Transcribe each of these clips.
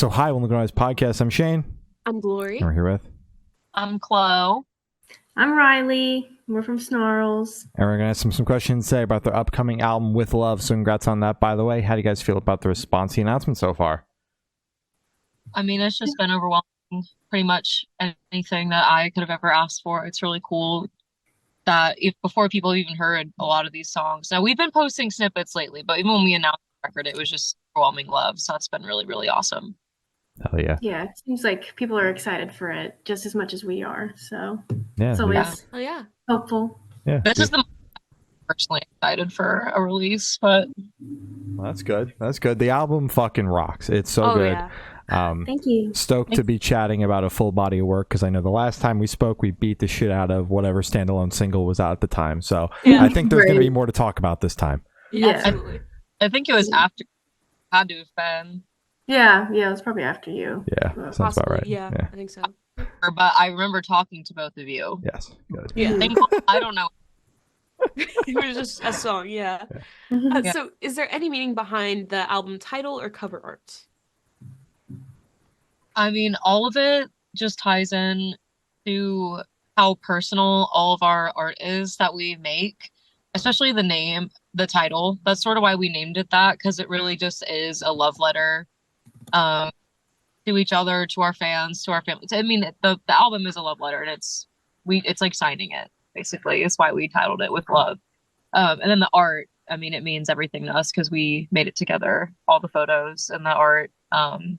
So hi, welcome to Guys Podcast. I'm Shane. I'm Glory. And we're here with. I'm Chlo. I'm Riley. We're from Snarls. And we're going to have some questions to say about their upcoming album, With Love. So congrats on that, by the way. How do you guys feel about the response to the announcement so far? I mean, it's just been overwhelming. Pretty much anything that I could have ever asked for. It's really cool that before people even heard a lot of these songs. Now, we've been posting snippets lately, but even when we announced the record, it was just overwhelming love. So it's been really, really awesome. Hell yeah. Yeah, it seems like people are excited for it just as much as we are. So yeah, it's always hopeful. Yeah, this is the most I'm personally excited for a release, but well, that's good. That's good. The album fucking rocks. It's so good. Yeah. Thank you. Stoked to be chatting about a full body of work because I know the last time we spoke, we beat the shit out of whatever standalone single was out at the time. So I think there's going to be more to talk about this time. Yeah, absolutely. I think it was after. Had to have been. Yeah, it was probably after you. Yeah, sounds about right. Yeah, I think so. But I remember talking to both of you. Yes, good. Yeah. I don't know. It was just a song, yeah. So is there any meaning behind the album title or cover art? I mean, all of it just ties in to how personal all of our art is that we make, especially the name, the title. That's sort of why we named it that, because it really just is a love letter to each other, to our fans, to our families. I mean, the album is a love letter, and it's like signing it, basically. It's why we titled it With Love. And then the art, I mean, it means everything to us because we made it together, all the photos and the art. And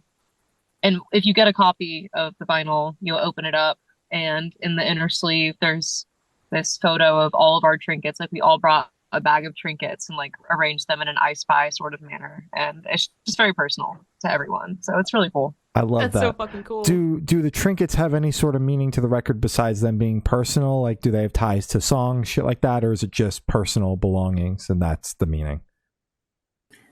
if you get a copy of the vinyl, you'll open it up, and in the inner sleeve, there's this photo of all of our trinkets. Like, we all brought a bag of trinkets and like arranged them in an I Spy sort of manner, and it's just very personal to everyone. So it's really cool. I love that. That's so fucking cool. Do the trinkets have any sort of meaning to the record besides them being personal? Like, do they have ties to songs, shit like that, or is it just personal belongings and that's the meaning?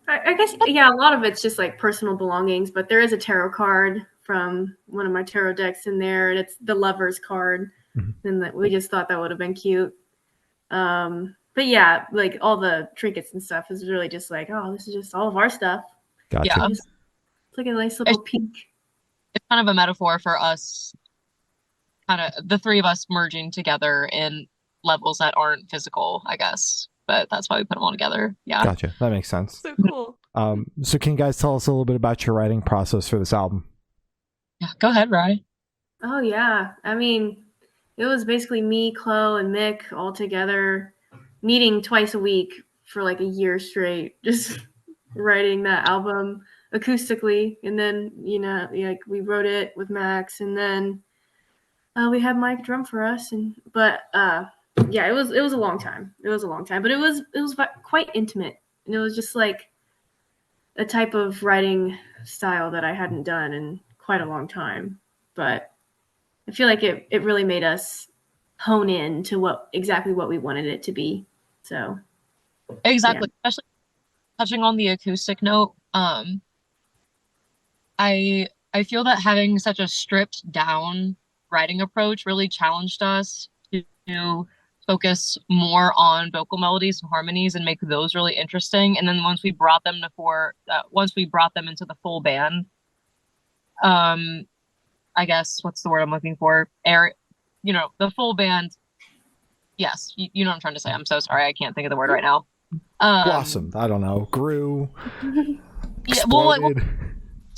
I guess, yeah, a lot of it's just like personal belongings, but there is a tarot card from one of my tarot decks in there, and it's the Lover's card. Mm-hmm. And we just thought that would have been cute. But yeah, like all the trinkets and stuff is really just like, oh, this is just all of our stuff. Gotcha. Yeah. It's like a nice little peek. It's kind of a metaphor for us, kind of the three of us merging together in levels that aren't physical, I guess. But that's why we put them all together. Yeah. Gotcha. That makes sense. So cool. So can you guys tell us a little bit about your writing process for this album? Yeah. Go ahead, Rye. Oh, yeah. I mean, it was basically me, Chlo, and Mick all together, meeting twice a week for like a year straight, just writing that album acoustically. And then, like we wrote it with Max, and then we had Mike drum for us. Yeah, it was a long time. It was a long time, but it was quite intimate, and it was just like a type of writing style that I hadn't done in quite a long time. But I feel like it really made us hone in to exactly what we wanted it to be. So exactly, yeah. Especially touching on the acoustic note. I feel that having such a stripped down writing approach really challenged us to focus more on vocal melodies and harmonies and make those really interesting. And then once we brought them into the full band, I guess what's the word I'm looking for? The full band. Yes, you know what I'm trying to say. I'm so sorry, I can't think of the word right now. Blossomed. I don't know. Grew. Yeah. Well,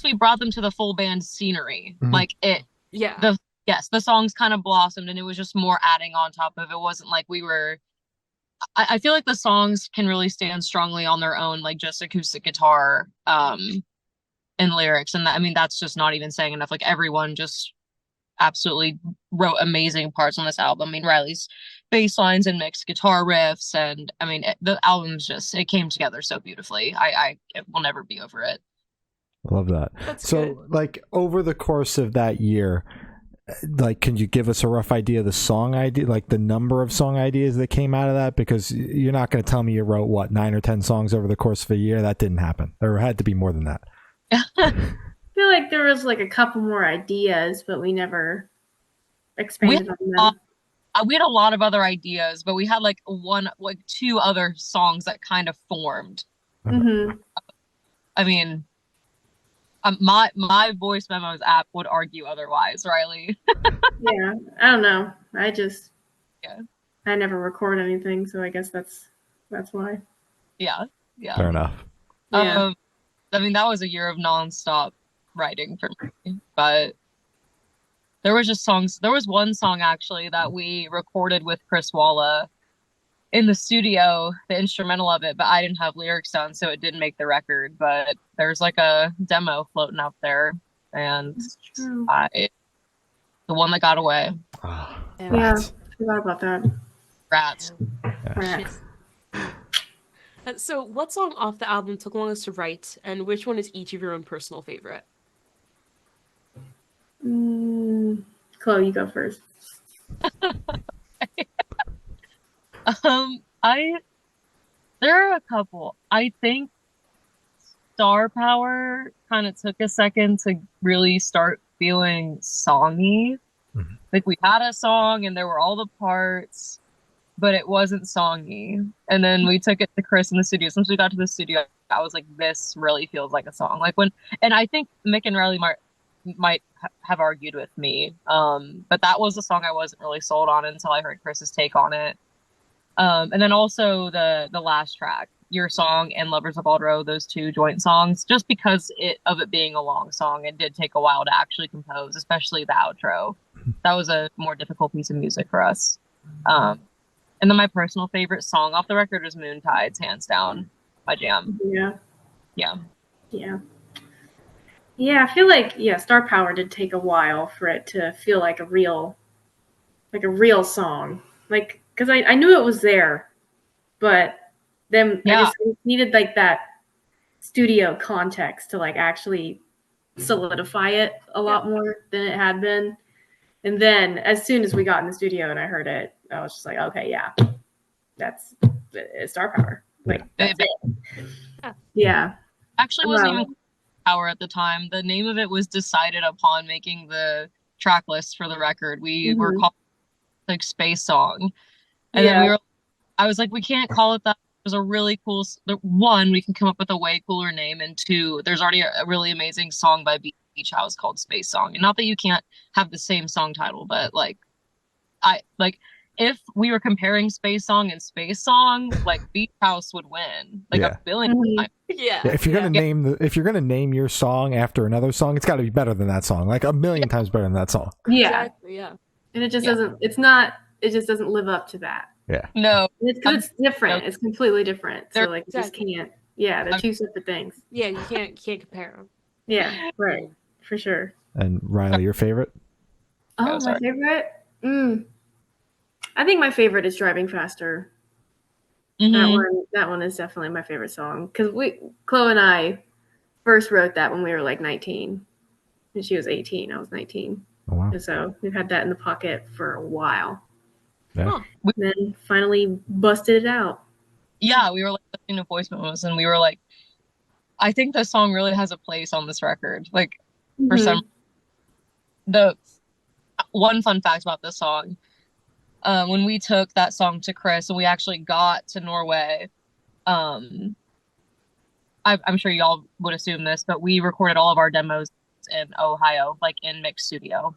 we brought them to the full band scenery. Mm-hmm. Like it. Yeah. The songs kind of blossomed, and it was just more adding on top of it. It wasn't like we were. I feel like the songs can really stand strongly on their own, like just acoustic guitar, and lyrics, and that's just not even saying enough. Like, everyone just absolutely wrote amazing parts on this album. I mean, Riley's bass lines and mixed guitar riffs, and the album's it came together so beautifully. I will never be over it. Love that. That's so good. Like, over the course of that year, like, can you give us a rough idea of the song idea, like the number of song ideas that came out of that? Because you're not going to tell me you wrote 9 or 10 songs over the course of a year. That didn't happen. There had to be more than that. I feel like there was like a couple more ideas, but we never expanded on them. We had a lot of other ideas, but we had two other songs that kind of formed. Mm-hmm. I mean, My voice memos app would argue otherwise, Riley. Yeah, I don't know. Yeah. I never record anything, so I guess that's why. Yeah. Fair enough. Yeah. I mean, that was a year of nonstop writing for me, but there was just songs. There was one song actually that we recorded with Chris Walla in the studio, the instrumental of it, but I didn't have lyrics done, so it didn't make the record. But there's like a demo floating out there, and That's true. the one that got away. Ah, Yeah, rats. forgot about that. Rats. Rats. So, what song off the album took longest to write, and which one is each of your own personal favorite? Chloe, you go first. There are a couple. I think Star Power kind of took a second to really start feeling songy. Mhm. Like we had a song and there were all the parts, but it wasn't songy. And then we took it to Chris in the studio. Since we got to the studio, I was like, this really feels like a song. And I think Mick and Riley might have argued with me. But that was a song I wasn't really sold on until I heard Chris's take on it. And then also the last track, Your Song and Lovers of Aldro, those two joint songs, just because of it being a long song, it did take a while to actually compose, especially the outro. That was a more difficult piece of music for us. And then my personal favorite song off the record is Moon Tides, hands down, my jam. Yeah. Yeah. Yeah. Yeah, I feel like Star Power did take a while for it to feel like a real song. Like, because I knew it was there, but then I just needed like that studio context to like actually solidify it a lot more than it had been. And then as soon as we got in the studio and I heard it, I was just like, okay, yeah, it's Star Power. Like, that's it. Yeah. Actually wasn't even Power at the time. The name of it was decided upon making the track list for the record. We were called like Space Song. And then I was like, we can't call it that. There's a really cool, one, we can come up with a way cooler name. And two, there's already a really amazing song by Beach House called Space Song. And not that you can't have the same song title, but if we were comparing Space Song and Space Song, like Beach House would win, like a billion times. Yeah. If you're gonna name your song after another song, it's got to be better than that song, like a million times better than that song. Yeah. Exactly, yeah. And it just doesn't. It just doesn't live up to that. Yeah. No. It's because it's different. It's completely different. So like, you just Exactly. can't. Yeah, they're two separate things. Yeah, you can't compare them. Yeah, right, for sure. And Riley, your favorite? Oh, my favorite. I think my favorite is Driving Faster. That one is definitely my favorite song because Chlo and I first wrote that when we were like 19, and she was 18. I was 19. Oh, wow. And so we've had that in the pocket for a while. Yeah. And then finally busted it out. Yeah, we were like listening to voice memos and we were like, I think this song really has a place on this record. Like for the one fun fact about this song, when we took that song to Chris and we actually got to Norway, I'm sure y'all would assume this, but we recorded all of our demos in Ohio, like in Mick's studio.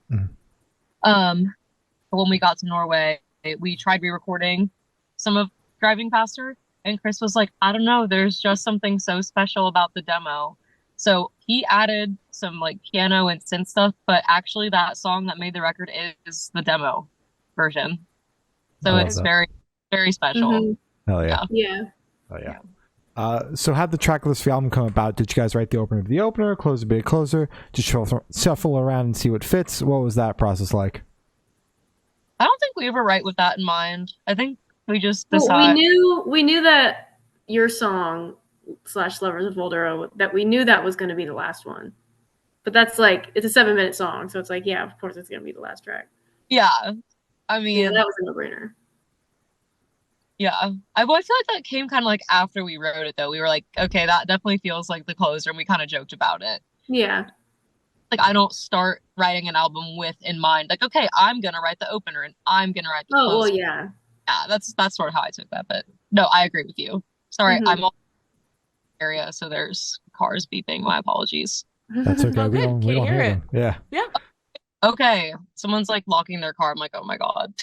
When we got to Norway, we tried re-recording some of Driving Faster, and Chris was like, I don't know, there's just something so special about the demo. So he added some like piano and synth stuff, but actually that song that made the record is the demo version. So it's very, very special. Hell yeah. Yeah. Oh yeah. So how'd the track list for the album come about? Did you guys write the opener of the opener, close a bit closer, just shuffle around and see what fits? What was that process like? I don't think we ever write with that in mind. I think we just decided. We knew that Your Song / Lovers of Voldero, that we knew that was going to be the last one. But that's like, it's a 7-minute song, so it's like, yeah, of course it's going to be the last track. Yeah. I mean, that was a no-brainer. Yeah. I feel like that came kind of like after we wrote it, though. We were like, okay, that definitely feels like the closer, and we kind of joked about it. Yeah. Like, I don't start writing an album with in mind, like, okay, I'm going to write the opener, and I'm going to write the closer. Well, yeah. Yeah, that's sort of how I took that, but no, I agree with you. Sorry, I'm all area, so there's cars beeping. My apologies. That's okay. Oh, We good. don't Can't hear hear it. them. Yeah. Yeah. Okay, someone's like locking their car. I'm like, oh my God.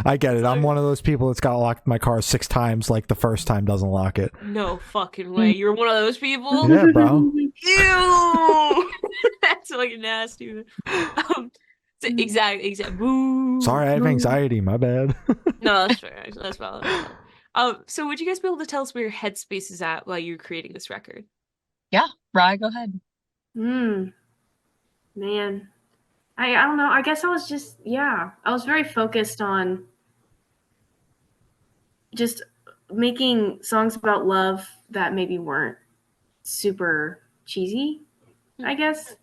I get it. I'm one of those people that's got locked my car 6 times, like the first time doesn't lock it. No fucking way. You're one of those people? Yeah, bro. Ew! That's like nasty. Exactly. Boo. Sorry, I have anxiety. My bad. No, that's fair. Actually, that's valid. So would you guys be able to tell us where your headspace is at while you're creating this record? Yeah, Rye, go ahead. Man. I don't know. I guess I was just, I was very focused on just making songs about love that maybe weren't super cheesy, I guess.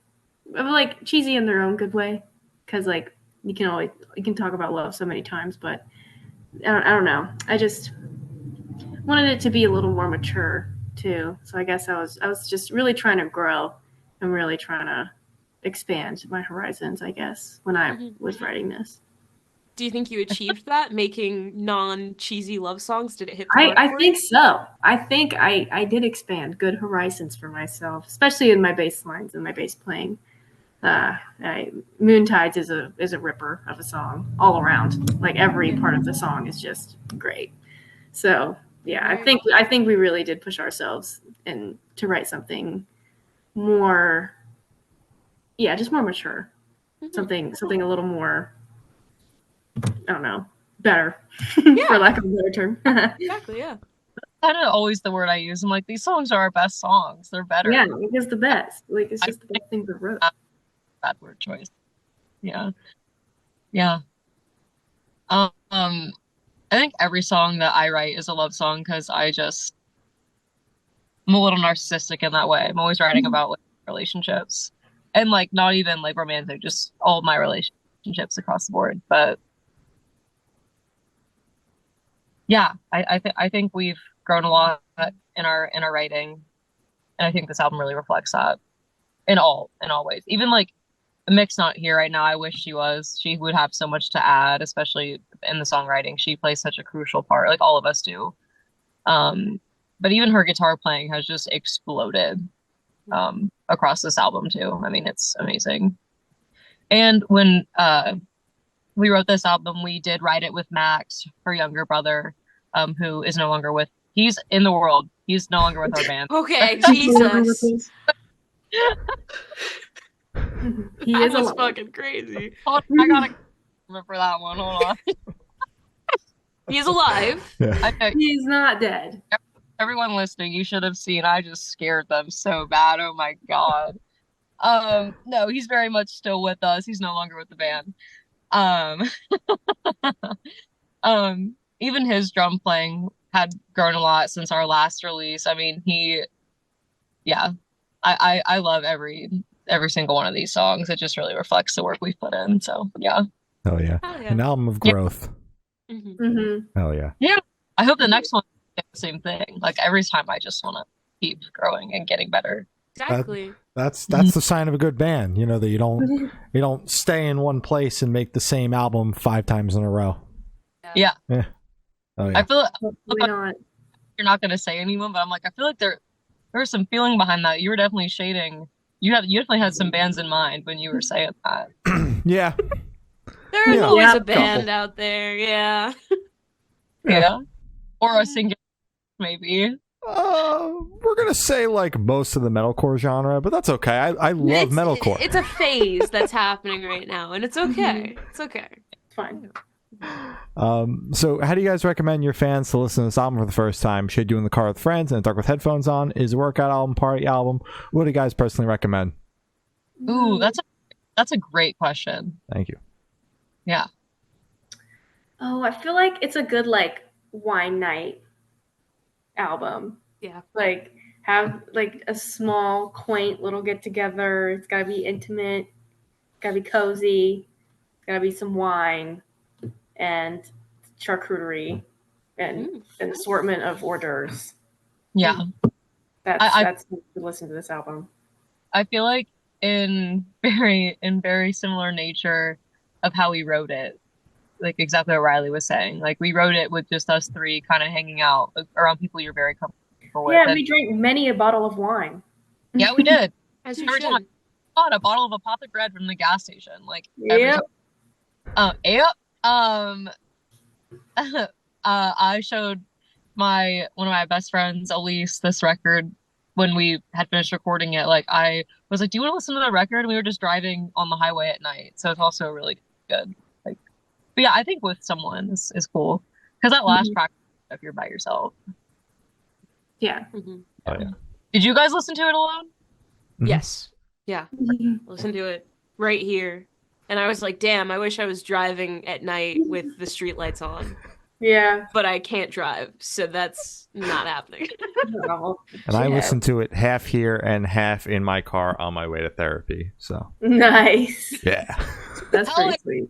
Like cheesy in their own good way. Because like you can talk about love so many times, but I don't know. I just wanted it to be a little more mature too. So I guess I was just really trying to grow and really trying to expand my horizons, I guess, when I was writing this. Do you think you achieved that, making non-cheesy love songs? Did it hit the mark I for think you? so. I think I did expand good horizons for myself, especially in my bass lines and my bass playing. Moontides is a ripper of a song all around. Like every part of the song is just great. So yeah, I think we really did push ourselves and to write something more, just more mature, something a little more, I don't know, better, for lack of a better term. Exactly, yeah. Kind of always the word I use. I'm like, these songs are our best songs. They're better. Yeah, it's the best. Like it's just the best thing we wrote. Bad word choice. Yeah. Yeah. I think every song that I write is a love song because I'm a little narcissistic in that way. I'm always writing about like relationships and like not even like romantic, just all of my relationships across the board. But yeah, I think we've grown a lot in our writing, and I think this album really reflects that in all ways. Even like Mick's not here right now. I wish she was. She would have so much to add, especially in the songwriting. She plays such a crucial part, like all of us do. But even her guitar playing has just exploded across this album too. I mean, it's amazing. And when we wrote this album, we did write it with Max, her younger brother, who is no longer with. He's in the world. He's no longer with our band. Okay, Jesus. He That is was alive. fucking crazy. Hold on, I gotta remember that one. Hold on. He is alive. Yeah. He's not dead. Everyone listening, you should have seen. I just scared them so bad. Oh my God. No, he's very much still with us. He's no longer with the band. Even his drum playing had grown a lot since our last release. I mean, I love every single one of these songs. It just really reflects the work we've put in. So yeah. Oh yeah. An album of growth. Hell yeah. Yeah. I hope the next one is the same thing. Like every time I just want to keep growing and getting better. Exactly. That's the sign of a good band, you know, that you don't stay in one place and make the same album 5 times in a row. Yeah. Yeah. Oh yeah. I feel Not. you're not gonna say anyone, but I'm like, I feel like there was some feeling behind that. You were definitely shading. You definitely had some bands in mind when you were saying that. Yeah. There's always Yeah. a band out there, yeah. Yeah. Or a single, maybe. We're gonna say like most of the metalcore genre, but that's okay. I love metalcore. It's a phase that's happening right now, and it's okay. It's okay. It's fine. So how do you guys recommend your fans to listen to this album for the first time? Should do in the car with friends, in the dark with headphones on? Is a workout album, party album? What do you guys personally recommend? Ooh, that's a great question. Thank you. Yeah. Oh, I feel like it's a good like wine night album. Yeah. Like have like a small, quaint little get together. It's gotta be intimate, gotta be cozy, gotta be some wine and charcuterie and an assortment of hors d'oeuvres. Yeah. That's to listen to this album. I feel like in very similar nature of how we wrote it, like exactly what Riley was saying. Like we wrote it with just us 3 kind of hanging out around people you're very comfortable with. Yeah, we drank many a bottle of wine. Yeah, we did. As you Every time should. I bought a bottle of apothecary from the gas station, like every Yep. time. Yep. I showed one of my best friends, Elise, this record when we had finished recording it. Like I was like, "Do you want to listen to the record?" And we were just driving on the highway at night, so it's also really good. Like, but yeah, I think with someone is cool because that last track, if you're by yourself. Yeah. Mhm. Oh, yeah. Did you guys listen to it alone? Mhm. Yes. Yeah. Listen to it right here. And I was like, damn, I wish I was driving at night with the streetlights on. Yeah. But I can't drive, so that's not happening. And I listened to it half here and half in my car on my way to therapy. So Nice. yeah, That's Oh, pretty sweet.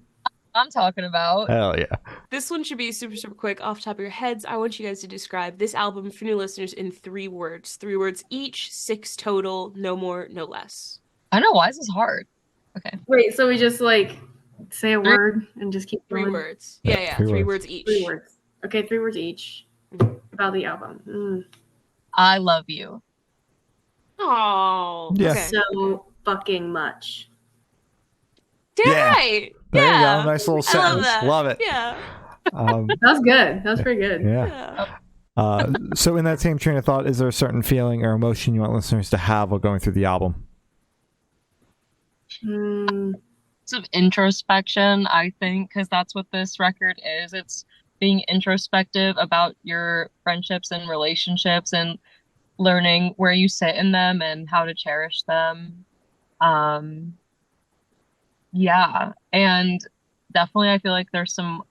I'm talking about. hell yeah. This one should be super, super quick off the top of your heads. I want you guys to describe this album for new listeners in 3 words. 3 words each, 6 total, no more, no less. I know, why is this hard? Okay. Wait, so we just like say a word and just keep 3 going? words. Yeah, 3 words each. 3 words. Okay, 3 words each about the album. I love you. Oh, Yeah. okay. So fucking much. Damn Yeah. right. There you Yeah. go. Nice little I love sentence. that. Love it. Yeah. That was good. That was pretty good. Yeah. Yeah. So in that same train of thought, is there a certain feeling or emotion you want listeners to have while going through the album? Of introspection, I think, because that's what this record is. It's being introspective about your friendships and relationships and learning where you sit in them and how to cherish them. Yeah, and definitely I feel like there's some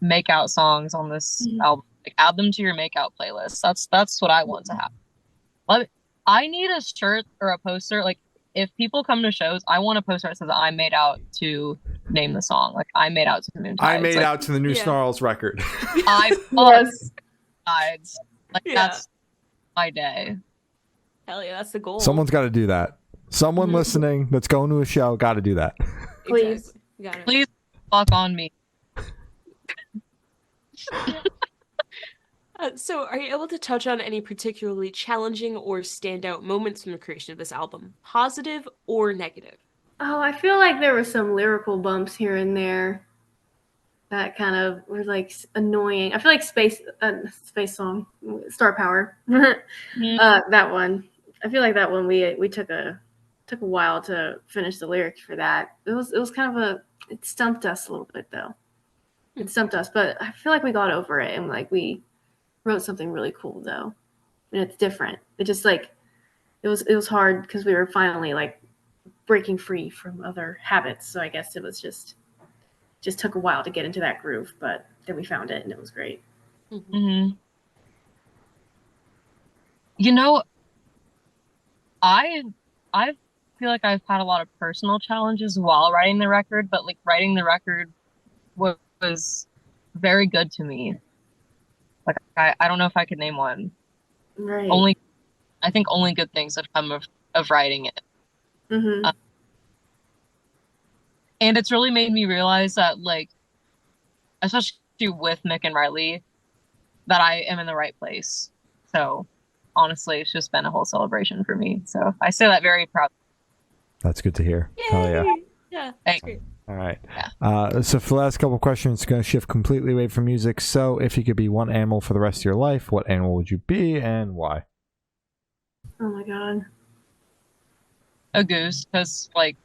makeout songs on this album. Like, add them to your makeout playlist. That's what I want to have. Love it. I need a shirt or a poster. Like, if people come to shows, I want a poster that says "I made out" to name the song. Like, I made out to the Moon Tides. I made like, out to the new Snarls record. I Yes. Tides. Like, that's my day. Hell yeah, that's the goal. Someone's got to do that. Someone listening that's going to a show got to do that. Please. Exactly. You got it. Please fuck on me. So, are you able to touch on any particularly challenging or standout moments from the creation of this album, positive or negative? Oh, I feel like there were some lyrical bumps here and there that kind of were like annoying. I feel like Space Song, Star Power, that one. I feel like that one we took a while to finish the lyrics for that. It was kind of it stumped us a little bit though. It stumped us, but I feel like we got over it and like we wrote something really cool though, and it's different. It just like it was hard because we were finally like breaking free from other habits. So I guess it was just took a while to get into that groove, but then we found it and it was great. You know, I feel like I've had a lot of personal challenges while writing the record, but like writing the record was very good to me. Like I don't know if I could name one. Right. I think only good things have come of writing it. And it's really made me realize that, like, especially with Mick and Riley, that I am in the right place. So honestly, it's just been a whole celebration for me. So I say that very proud. That's good to hear. Yay! Hell yeah. Yeah. Thanks. Great. All right. Yeah. So for the last couple of questions, it's going to shift completely away from music. So if you could be one animal for the rest of your life, what animal would you be and why? Oh my god. A goose, because like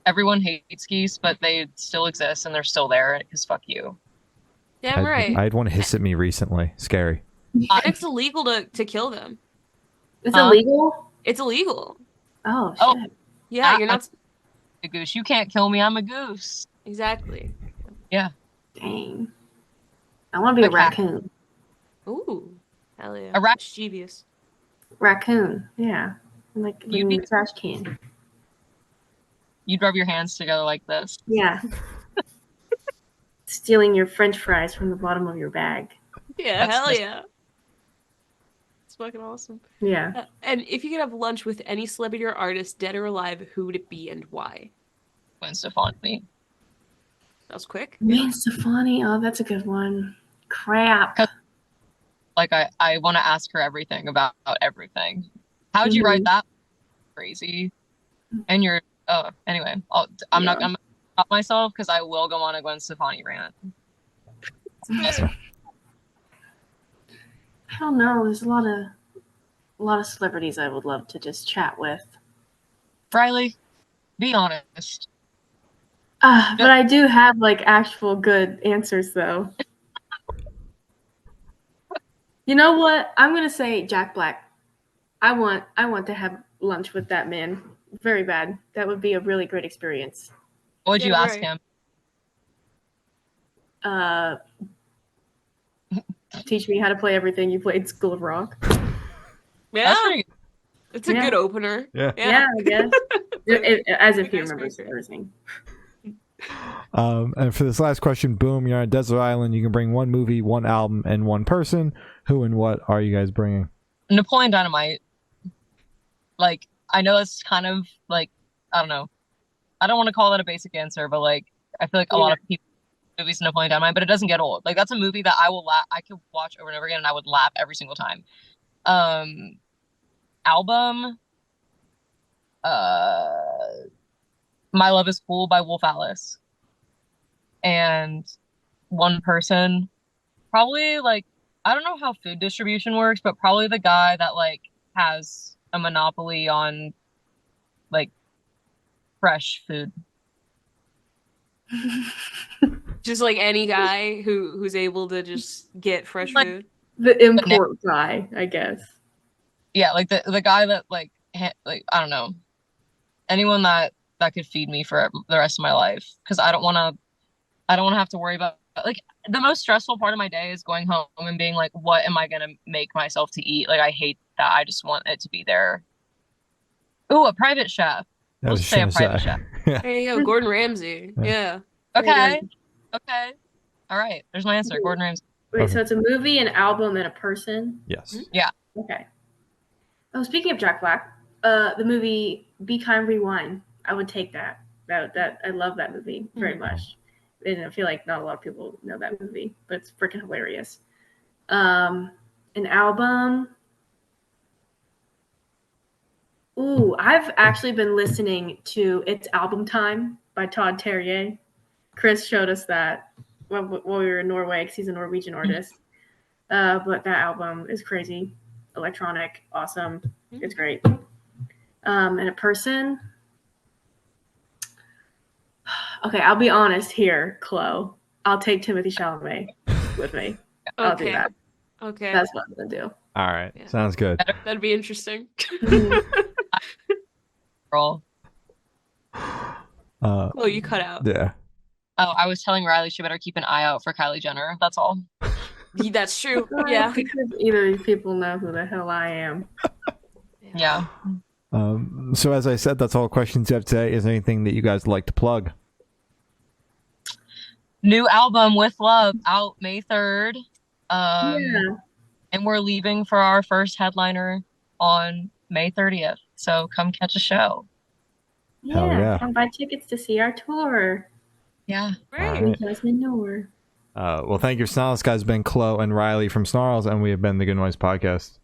everyone hates geese, but they still exist and they're still there because fuck you. Damn right. I had one hiss at me recently. Scary. It's illegal to kill them. It's illegal? It's illegal. Oh shit. Oh. Yeah, you're not. A goose. You can't kill me. I'm a goose. Exactly. Yeah. Dang. I want to be a raccoon. Ooh. Hell yeah. A mischievous. Raccoon. Yeah. Like You'd in be- the trash can. You'd rub your hands together like this. Yeah. Stealing your French fries from the bottom of your bag. Yeah, That's hell nice. yeah. It's fucking awesome. Yeah. And if you could have lunch with any celebrity or artist, dead or alive, who would it be and why? Gwen Stefani. That was quick. Me and Stefani. Oh, that's a good one. Crap. Like I want to ask her everything about everything. How'd you write that? Crazy. And you're anyway, I'm Yeah. not gonna stop myself because I will go on a Gwen Stefani rant. I don't know. There's a lot of celebrities I would love to just chat with. Riley, be honest. But I do have like actual good answers though. You know what? I'm gonna say Jack Black. I want to have lunch with that man. Very bad. That would be a really great experience. What would you Yeah, ask right. him? Teach me how to play everything you played School of Rock. Yeah, That's pretty good. it's a Yeah. good opener. Yeah. Yeah, I guess. As if he Good remembers icebreaker. everything. And for this last question, boom, you're on a desert island. You can bring one movie, one album, and one person. Who and what are you guys bringing? Napoleon Dynamite. Like, I know it's kind of like, I don't know. I don't want to call that a basic answer, but like, I feel like a lot of people movies Napoleon Dynamite, but it doesn't get old. Like, that's a movie that I will laugh. I could watch over and over again, and I would laugh every single time. Album. My Love Is Cool by Wolf Alice. And one person, probably like, I don't know how food distribution works, but probably the guy that like has a monopoly on like fresh food. Just like any guy who's able to just get fresh Like- food. The import guy, I guess. Yeah, like the guy that like I don't know, anyone that could feed me for the rest of my life, because I don't want to have to worry about like the most stressful part of my day is going home and being like, what am I gonna make myself to eat? Like, I hate that. I just want it to be there. Ooh, a private chef. I was Let's say a just gonna private say. chef. Yeah. There you go, Gordon Ramsay. Yeah. Yeah. Okay. Okay. All right. There's my answer. Gordon Ramsay. Wait, Okay. so it's a movie, an album, and a person? Yes. Okay. Oh, speaking of Jack Black, the movie Be Kind, Rewind. I would take that. That I love that movie very much. And I feel like not a lot of people know that movie, but it's freaking hilarious. An album. Ooh, I've actually been listening to It's Album Time by Todd Terje. Chris showed us that when we were in Norway, because he's a Norwegian artist. But that album is crazy. Electronic, awesome. It's great. And a person. Okay, I'll be honest here, Chlo. I'll take Timothée Chalamet with me. I'll do Okay. that. Okay. That's what I'm gonna do. All right. Yeah. Sounds good. That'd be interesting. Girl. Oh, you cut out. Yeah. Oh, I was telling Riley she better keep an eye out for Kylie Jenner. That's all. That's true. Yeah. Because either of you people know who the hell I am. Yeah. So as I said, that's all the questions you have today. Is there anything that you guys would like to plug? New album With Love out May 3rd. Yeah. And we're leaving for our first headliner on May 30th. So come catch a show. Hell yeah. Come buy tickets to see our tour. Yeah. Great. All right. Jasmine Noor. Well, thank you, Snarls. Guys, been Chlo and Riley from Snarls, and we have been the Good Noise Podcast.